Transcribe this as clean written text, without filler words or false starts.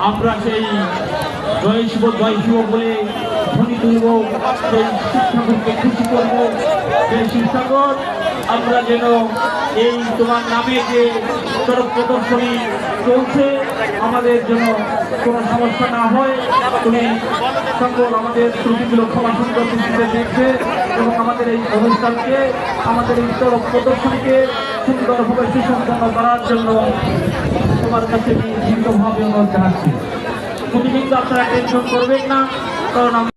আমরা সেই জয় শিব বলে ধ্বনি তুলব, সেই শিক্ষাগুলোকে খুশি করব। সেই শিক্ষাগণ আমরা যেন এই তোমার নামে যে সড়ক প্রদর্শনী চলছে আমাদের জন্য কোনো সমস্যা না হয়, তুমি সকল আমাদের ত্রুটিগুলো ক্ষমা সুন্দর দৃষ্টিতে দেখবে এবং আমাদের এই অনুষ্ঠানকে, আমাদের এই সড়ক প্রদর্শনীকে সুন্দরভাবে সুসম্পন্ন করার জন্য তোমার কাছে আমি দৃঢ়ভাবে অনুরোধ জানাচ্ছি। প্রতিদিন আপনারা টেনশন করবেন না, কারণ